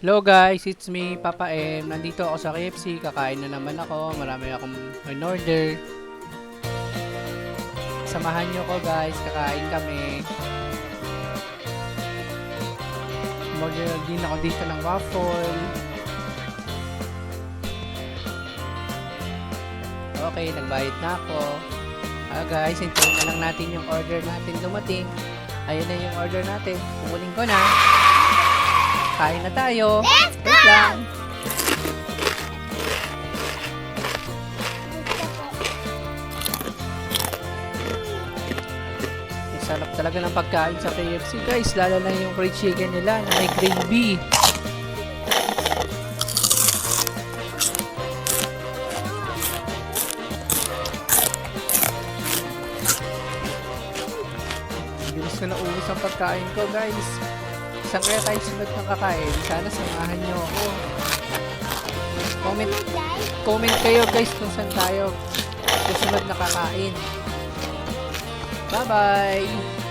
Hello guys, it's me, Papa M. Nandito ako sa KFC, kakain na naman ako. Marami akong in-order. Samahan nyo ko guys, kakain kami. Order din ako dito ng waffle. Okay, nagbayad na ako. Guys, hintayin na lang natin yung order natin dumating. Ayun na yung order natin. Kukunin ko na. Kain na tayo. Let's go! Wait lang. Sarap talaga ng pagkain sa KFC guys. Lalo na yung fried chicken nila na may gravy. Bilis ko na ubos ang pagkain ko guys. Saan kaya tayo sunod ng kakain? Sana samahan nyo ako. Comment kayo guys kung saan tayo susunod na kakain. Bye bye!